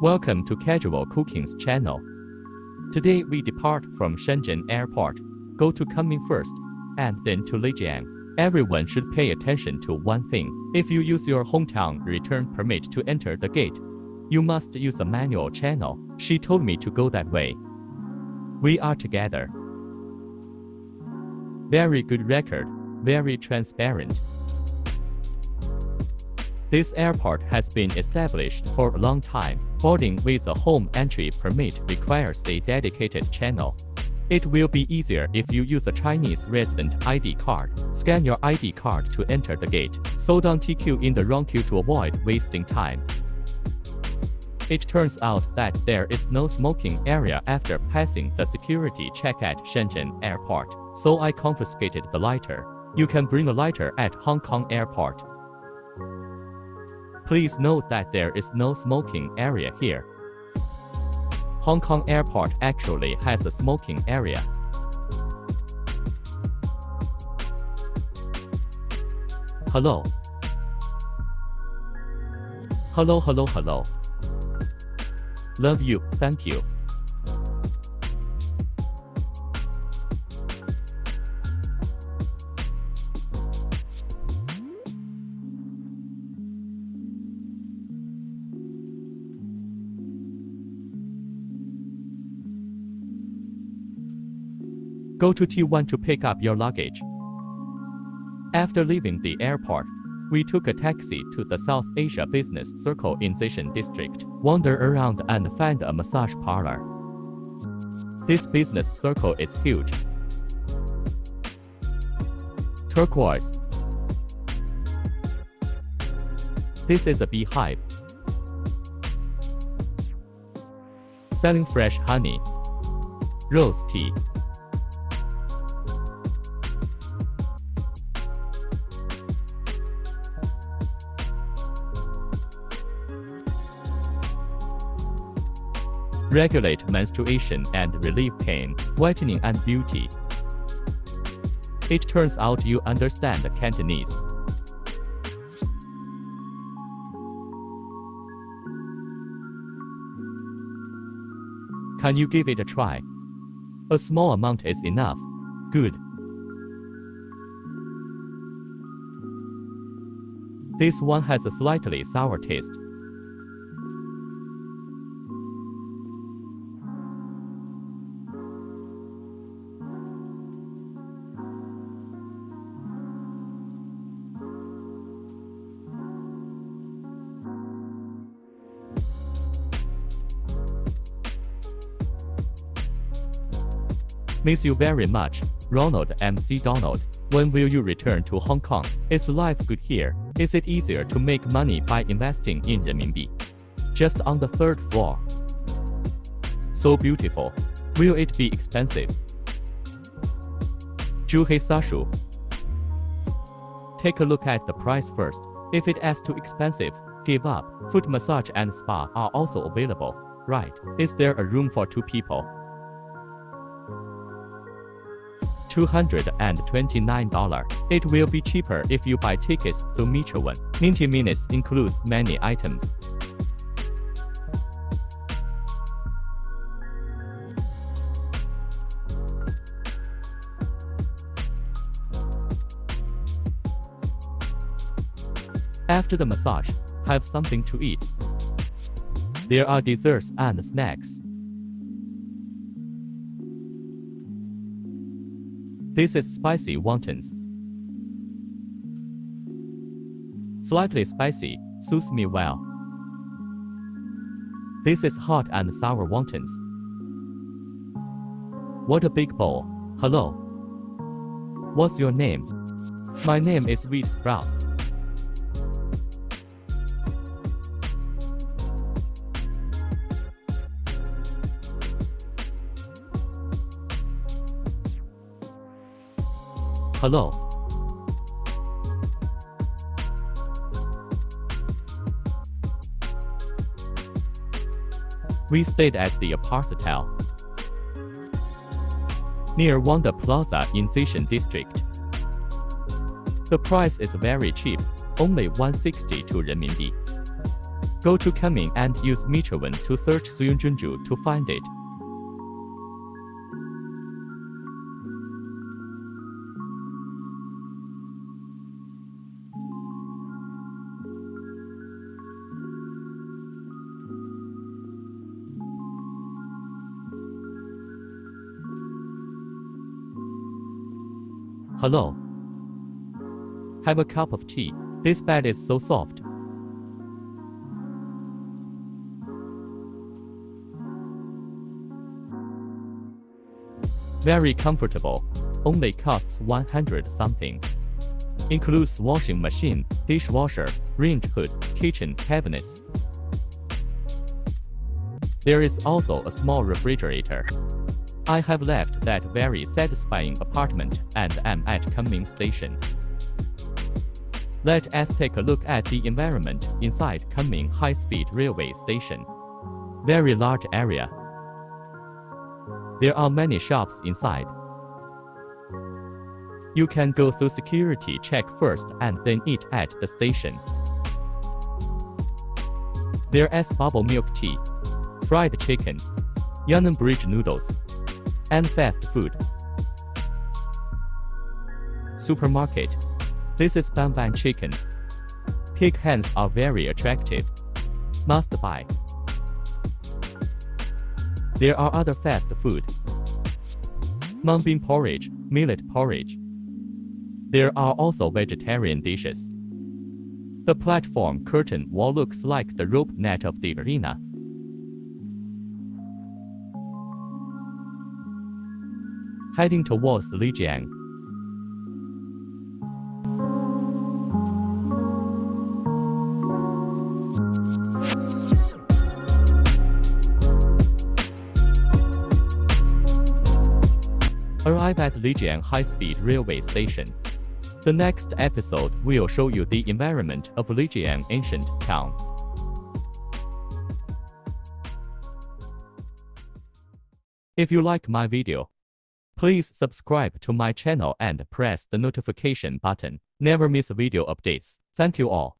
Welcome to Casual Cooking's channel. Today we depart from Shenzhen Airport, go to Kunming first, and then to Lijiang. Everyone should pay attention to one thing. If you use your hometown return permit to enter the gate, you must use a manual channel. She told me to go that way. We are together. Very good record, very transparent. This airport has been established for a long time. Boarding with a home entry permit requires a dedicated channel. It will be easier if you use a Chinese resident ID card. Scan your ID card to enter the gate, so don't queue in the wrong queue to avoid wasting time. It turns out that there is no smoking area after passing the security check at Shenzhen Airport, so I confiscated the lighter. You can bring a lighter at Hong Kong Airport. Please note that there is no smoking area here. Hong Kong Airport actually has a smoking area. Hello. Hello, hello, hello. Love you, thank you. Go to T1 to pick up your luggage. After leaving the airport, we took a taxi to the South Asia Business Circle in Zishan District, wandered around and found a massage parlor. This business circle is huge. Turquoise. This is a beehive. Selling fresh honey. Rose tea. Regulate menstruation and relieve pain, whitening and beauty. It turns out you understand Cantonese. Can you give it a try? A small amount is enough. Good. This one has a slightly sour taste. Miss you very much, Ronald MC Donald. When will you return to Hong Kong? Is life good here? Is it easier to make money by investing in renminbi? Just on the third floor. So beautiful. Will it be expensive? Juhei Sashu. Take a look at the price first. If it is too expensive, give up. Foot massage and spa are also available. Right. Is there a room for 2 people? $229. It will be cheaper if you buy tickets through Michuan. 90 minutes includes many items. After the massage, have something to eat. There are desserts and snacks. This is spicy wontons. Slightly spicy, suits me well. This is hot and sour wontons. What a big bowl. Hello. What's your name? My name is Wheat Sprouts. Hello. We stayed at the Apart Hotel near Wanda Plaza in Zishan District. The price is very cheap, only 162 renminbi. Go to Kunming and use Michowan to search Suyunjunju to find it. Hello. Have a cup of tea. This bed is so soft. Very comfortable. Only costs 100 something. Includes washing machine, dishwasher, range hood, kitchen cabinets. There is also a small refrigerator. I have left that very satisfying apartment and am at Kunming Station. Let us take a look at the environment inside Kunming High-Speed Railway Station. Very large area. There are many shops inside. You can go through security check first and then eat at the station. There is bubble milk tea, fried chicken, Yunnan bridge noodles, and fast food. Supermarket. This is Banban chicken. Pig hands are very attractive. Must buy. There are other fast food. Mung bean porridge, millet porridge. There are also vegetarian dishes. The platform curtain wall looks like the rope net of the arena. Heading towards Lijiang. Arrive at Lijiang High-Speed Railway Station. The next episode will show you the environment of Lijiang ancient town. If you like my video, please subscribe to my channel and press the notification button. Never miss video updates. Thank you all.